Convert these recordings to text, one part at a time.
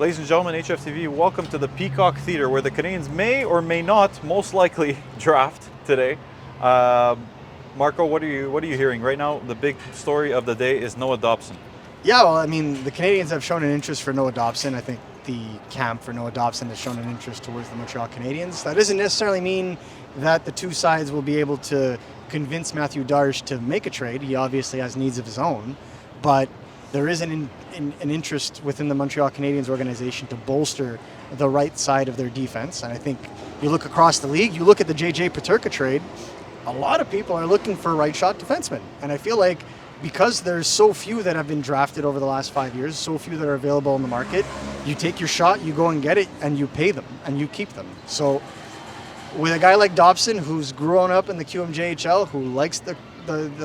Ladies and gentlemen, HFTV, welcome to the Peacock Theater, where the Canadiens may or may not, most likely, draft today. Marco, what are you hearing right now? The big story of the day is Noah Dobson. Yeah, well, I mean, the Canadiens have shown an interest for Noah Dobson. I think the camp for Noah Dobson has shown an interest towards the Montreal Canadiens. That doesn't necessarily mean that the two sides will be able to convince Matthew Darche to make a trade. He obviously has needs of his own, but there is an interest within the Montreal Canadiens organization to bolster the right side of their defense. And I think you look across the league, you look at the J.J. Peterka trade, a lot of people are looking for right shot defensemen. And I feel like because there's so few that have been drafted over the last 5 years, so few that are available in the market, you take your shot, you go and get it, and you pay them, and you keep them. So with a guy like Dobson, who's grown up in the QMJHL, who likes the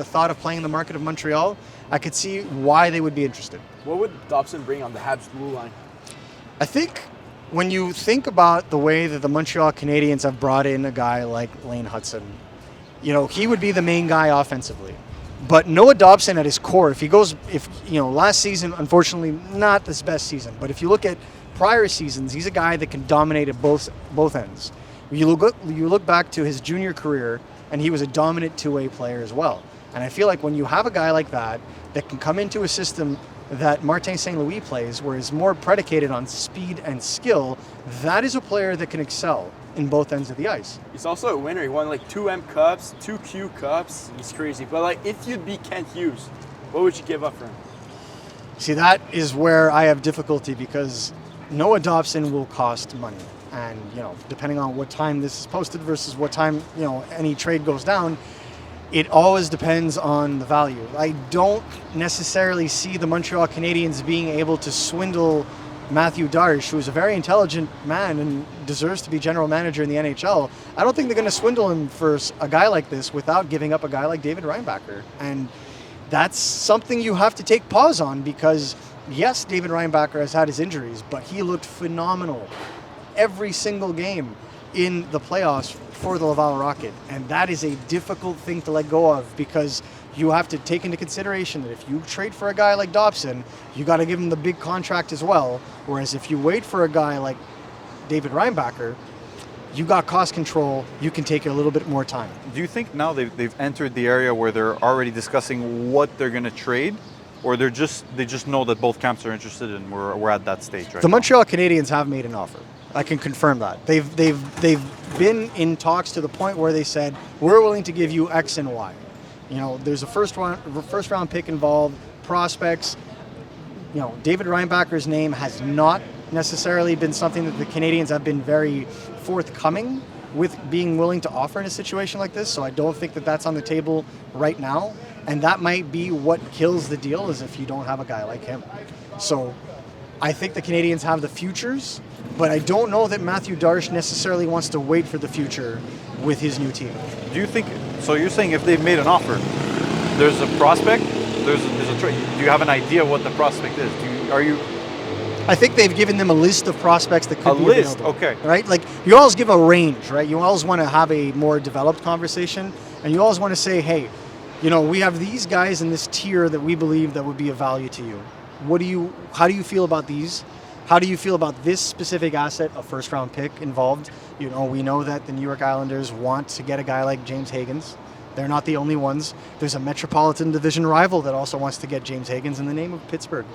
thought of playing the market of Montreal, I could see why they would be interested. What would Dobson bring on the Habs blue line? I think when you think about the way that the Montreal Canadiens have brought in a guy like Lane Hudson, he would be the main guy offensively. But Noah Dobson at his core, last season, unfortunately, not his best season, but if you look at prior seasons, he's a guy that can dominate at both ends. You look back to his junior career, and he was a dominant two-way player as well. And I feel like when you have a guy like that can come into a system that Martin St. Louis plays, where it's more predicated on speed and skill, that is a player that can excel in both ends of the ice. He's also a winner. He won 2 M Cups, 2 Q Cups. He's crazy. But if you'd be Kent Hughes, what would you give up for him? See, that is where I have difficulty, because Noah Dobson will cost money. And, depending on what time this is posted versus what time, any trade goes down, it always depends on the value. I don't necessarily see the Montreal Canadiens being able to swindle Matthew Darche, who is a very intelligent man and deserves to be general manager in the NHL. I don't think they're going to swindle him for a guy like this without giving up a guy like David Reinbacher. And that's something you have to take pause on, because, yes, David Reinbacher has had his injuries, but he looked phenomenal every single game in the playoffs for the Laval Rocket. And that is a difficult thing to let go of, because you have to take into consideration that if you trade for a guy like Dobson, you got to give him the big contract as well. Whereas if you wait for a guy like David Reinbacher, you got cost control, you can take a little bit more time. Do you think now they've entered the area where they're already discussing what they're going to trade? Or they just know that both camps are interested, and we're at that stage right The now? Montreal Canadiens have made an offer. I can confirm that. They've been in talks to the point where they said, we're willing to give you X and Y. There's a first round pick involved, prospects. David Reinbacher's name has not necessarily been something that the Canadiens have been very forthcoming with being willing to offer in a situation like this. So I don't think that that's on the table right now. And that might be what kills the deal, is if you don't have a guy like him. So I think the Canadiens have the futures, but I don't know that Matthew Darche necessarily wants to wait for the future with his new team. Do you think, so you're saying if they've made an offer, there's a prospect, there's a trade. Do you have an idea what the prospect is? I think they've given them a list of prospects that could be available. Okay. Right? You always give a range, right? You always want to have a more developed conversation, and you always want to say, hey, we have these guys in this tier that we believe that would be of value to you. How do you feel about these? How do you feel about this specific asset, a first-round pick involved? We know that the New York Islanders want to get a guy like James Higgins. They're not the only ones. There's a Metropolitan Division rival that also wants to get James Higgins in the name of Pittsburgh.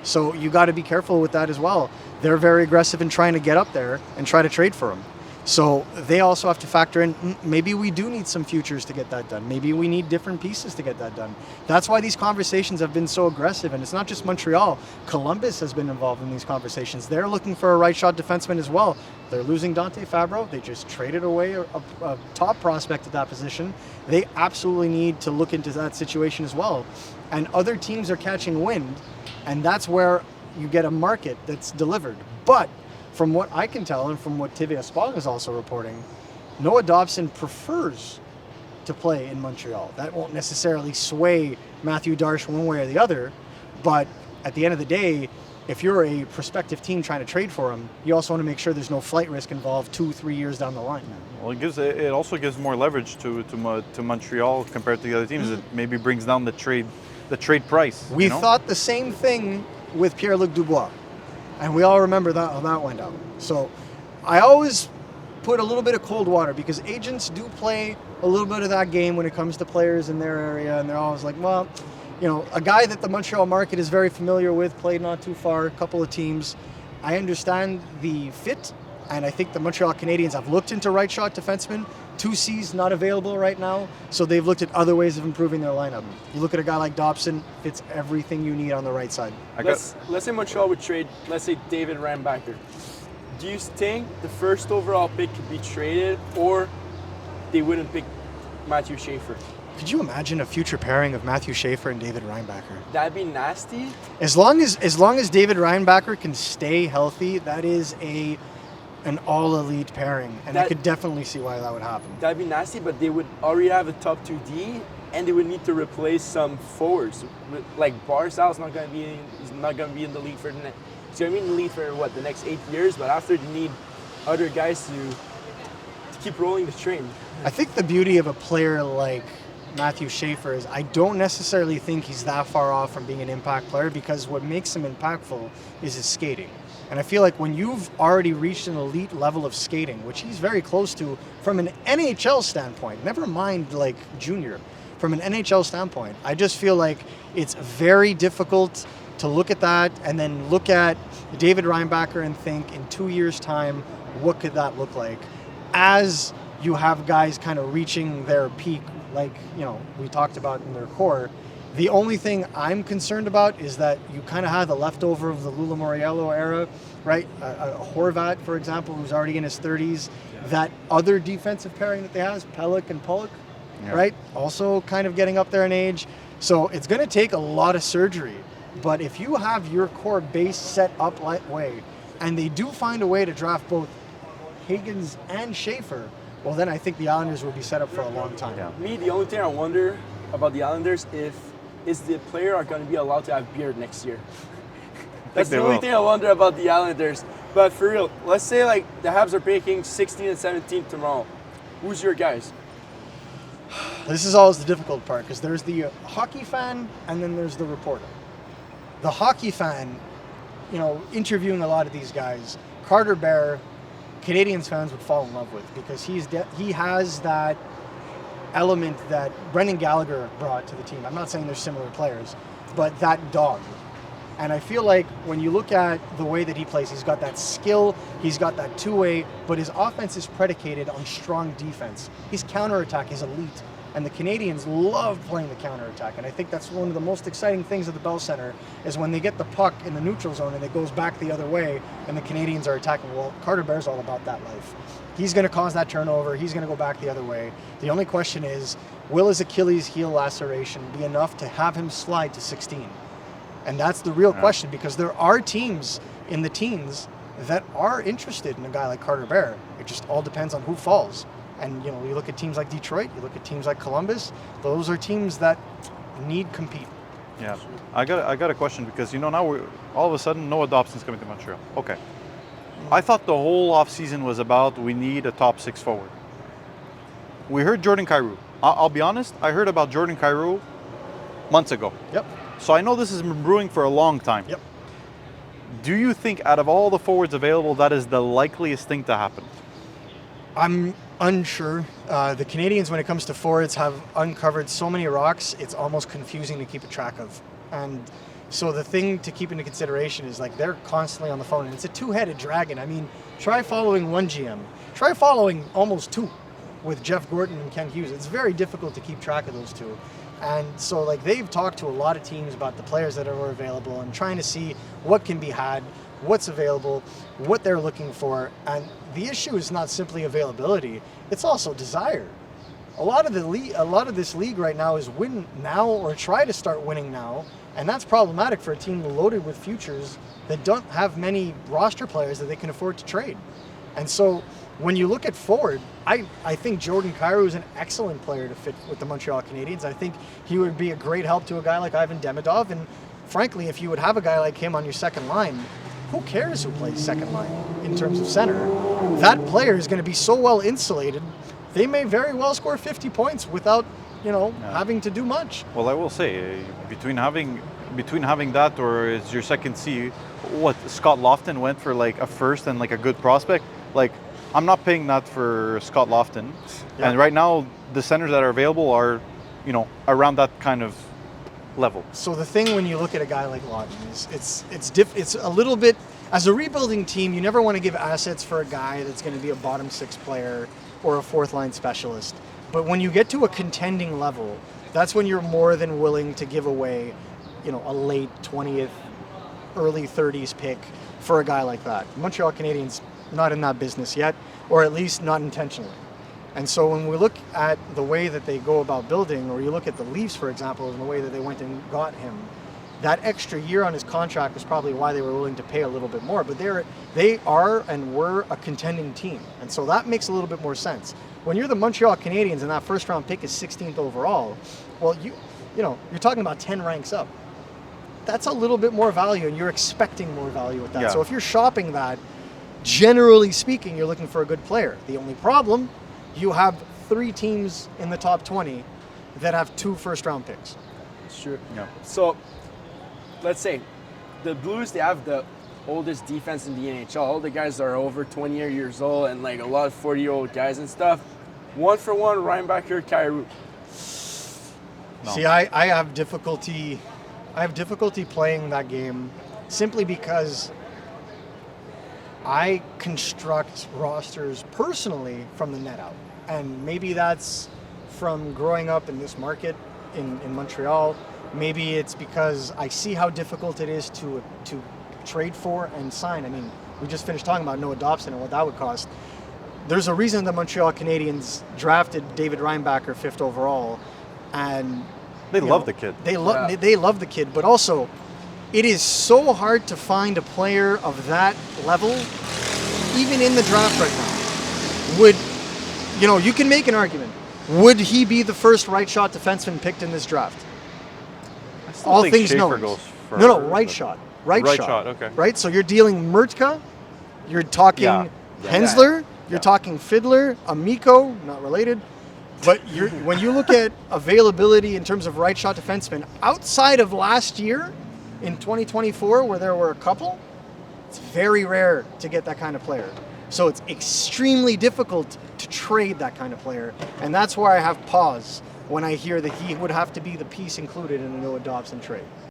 So you got to be careful with that as well. They're very aggressive in trying to get up there and try to trade for him. So they also have to factor in, maybe we do need some futures to get that done. Maybe we need different pieces to get that done. That's why these conversations have been so aggressive. And it's not just Montreal. Columbus has been involved in these conversations. They're looking for a right shot defenseman as well. They're losing Dante Fabro. They just traded away a top prospect at that position. They absolutely need to look into that situation as well. And other teams are catching wind. And that's where you get a market that's delivered. But from what I can tell, and from what TVA Spong is also reporting, Noah Dobson prefers to play in Montreal. That won't necessarily sway Matthew Darche one way or the other, but at the end of the day, if you're a prospective team trying to trade for him, you also want to make sure there's no flight risk involved 2-3 years down the line. Well, it also gives more leverage to Montreal compared to the other teams. It maybe brings down the trade price. We thought the same thing with Pierre-Luc Dubois. And we all remember that how that went out. So I always put a little bit of cold water because agents do play a little bit of that game when it comes to players in their area, and they're always like, well, you know, a guy that the Montreal market is very familiar with, played not too far, a couple of teams. I understand the fit, and I think the Montreal Canadiens have looked into right shot defensemen. 2C's not available right now, so they've looked at other ways of improving their lineup. You look at a guy like Dobson, fits everything you need on the right side. Let's say Montreal would trade, let's say, David Rambacker. Do you think the first overall pick could be traded, or they wouldn't pick Matthew Schaefer? Could you imagine a future pairing of Matthew Schaefer and David Reinbacher? That'd be nasty. As long as David Reinbacher can stay healthy, that is an all-elite pairing, and I could definitely see why that would happen. That'd be nasty, but they would already have a top 2D, and they would need to replace some forwards. Like Barzal's not going to be in the league for he's going to be in the league for the next 8 years. But after, they need other guys to keep rolling the train. I think the beauty of a player like Matthew Schaefer is I don't necessarily think he's that far off from being an impact player, because what makes him impactful is his skating. And I feel like when you've already reached an elite level of skating, which he's very close to from an NHL standpoint, never mind like junior, from an NHL standpoint, I just feel like it's very difficult to look at that and then look at David Reinbacher and think in 2 years' time, what could that look like? As you have guys kind of reaching their peak, like, you know, we talked about in their core. The only thing I'm concerned about is that you kind of have the leftover of the Lula Moriello era, right? A Horvat, for example, who's already in his 30s. Yeah. That other defensive pairing that they have, Pelech and Pollock, yeah, right? Also kind of getting up there in age. So it's going to take a lot of surgery. But if you have your core base set up that way, and they do find a way to draft both Higgins and Schaefer, well, then I think the Islanders will be set up for a long time. Yeah. Me, the only thing I wonder about the Islanders is the player are going to be allowed to have beard next year. That's the only thing I wonder about the Islanders. But for real, let's say like the Habs are picking 16 and 17 tomorrow. Who's your guys? This is always the difficult part, because there's the hockey fan and then there's the reporter. The hockey fan, you know, interviewing a lot of these guys, Carter Bear, Canadiens fans would fall in love with, because he has that element that Brendan Gallagher brought to the team. I'm not saying they're similar players, but that dog. And I feel like when you look at the way that he plays, he's got that skill, he's got that two-way, but his offense is predicated on strong defense. His counterattack is elite, and the Canadiens love playing the counterattack. And I think that's one of the most exciting things at the Bell Center, is when they get the puck in the neutral zone and it goes back the other way and the Canadiens are attacking. Well, Carter Bear's all about that life. He's going to cause that turnover. He's going to go back the other way. The only question is, will his Achilles heel laceration be enough to have him slide to 16? And that's the real question, because there are teams in the teens that are interested in a guy like Carter Bear. It just all depends on who falls. And, you know, you look at teams like Detroit, you look at teams like Columbus, those are teams that need compete. Yeah. I got a question, because, you know, now all of a sudden Noah Dobson's coming to Montreal. Okay. I thought the whole offseason was about we need a top 6 forward. We heard Jordan Kyrou. I'll be honest, I heard about Jordan Kyrou months ago. Yep. So I know this has been brewing for a long time. Yep. Do you think out of all the forwards available, that is the likeliest thing to happen? I'm unsure. The Canadiens, when it comes to forwards, have uncovered so many rocks, it's almost confusing to keep a track of. And so the thing to keep into consideration is, like, they're constantly on the phone, and it's a two-headed dragon. I mean, try following one GM. Try following almost two with Jeff Gordon and Ken Hughes. It's very difficult to keep track of those two. And so, like, they've talked to a lot of teams about the players that are available and trying to see what can be had, what's available, what they're looking for. And the issue is not simply availability, it's also desire. A lot of this league right now is win now or try to start winning now, and that's problematic for a team loaded with futures that don't have many roster players that they can afford to trade. And so when you look at forward, I think Jordan Kyrou is an excellent player to fit with the Montreal Canadiens. I think he would be a great help to a guy like Ivan Demidov, and frankly, if you would have a guy like him on your second line, who cares who plays second line in terms of center? That player is going to be so well insulated, they may very well score 50 points without, having to do much. Well, I will say, between having between having that or is your second C, what Scott Lofton went for like a first and like a good prospect. Like I'm not paying that for Scott Lofton. Yeah. And right now the centers that are available are, you know, around that kind of level. So the thing when you look at a guy like Lawton is it's a little bit, as a rebuilding team, you never want to give assets for a guy that's going to be a bottom six player or a fourth line specialist. But when you get to a contending level, that's when you're more than willing to give away, you know, a late 20th, early 30s pick for a guy like that. Montreal Canadiens not in that business yet, or at least not intentionally. And so when we look at the way that they go about building, or you look at the Leafs, for example, and the way that they went and got him, that extra year on his contract was probably why they were willing to pay a little bit more. But they are and were a contending team. And so that makes a little bit more sense. When you're the Montreal Canadiens and that first round pick is 16th overall, well, you know, you're talking about 10 ranks up. That's a little bit more value, and you're expecting more value with that. Yeah. So if you're shopping that, generally speaking, you're looking for a good player. The only problem, you have 3 teams in the top 20 that have 2 first-round picks. Sure. Yeah. So, let's say the Blues, they have the oldest defense in the NHL. All the guys are over 20 years old, and like a lot of 40-year-old guys and stuff. 1-for-1, Reinbacher, Kyrou. No. See, I have difficulty playing that game simply because I construct rosters personally from the net out. And maybe that's from growing up in this market in Montreal. Maybe it's because I see how difficult it is to trade for and sign. I mean, we just finished talking about Noah Dobson and what that would cost. There's a reason the Montreal Canadiens drafted David Reinbacher 5th overall, and They you love know, the kid. They love the kid, but also it is so hard to find a player of that level, even in the draft right now. You can make an argument. Would he be the first right shot defenseman picked in this draft? I still All think things Schaefer known. goes first, No, right but- shot. Right shot, okay. Right? So you're dealing Murtka, you're talking Yeah. Hensler, Yeah. you're talking Fiddler, Amico, not related. But when you look at availability in terms of right shot defensemen, outside of last year in 2024, where there were a couple, it's very rare to get that kind of player. So it's extremely difficult to trade that kind of player. And that's why I have pause when I hear that he would have to be the piece included in a Noah Dobson trade.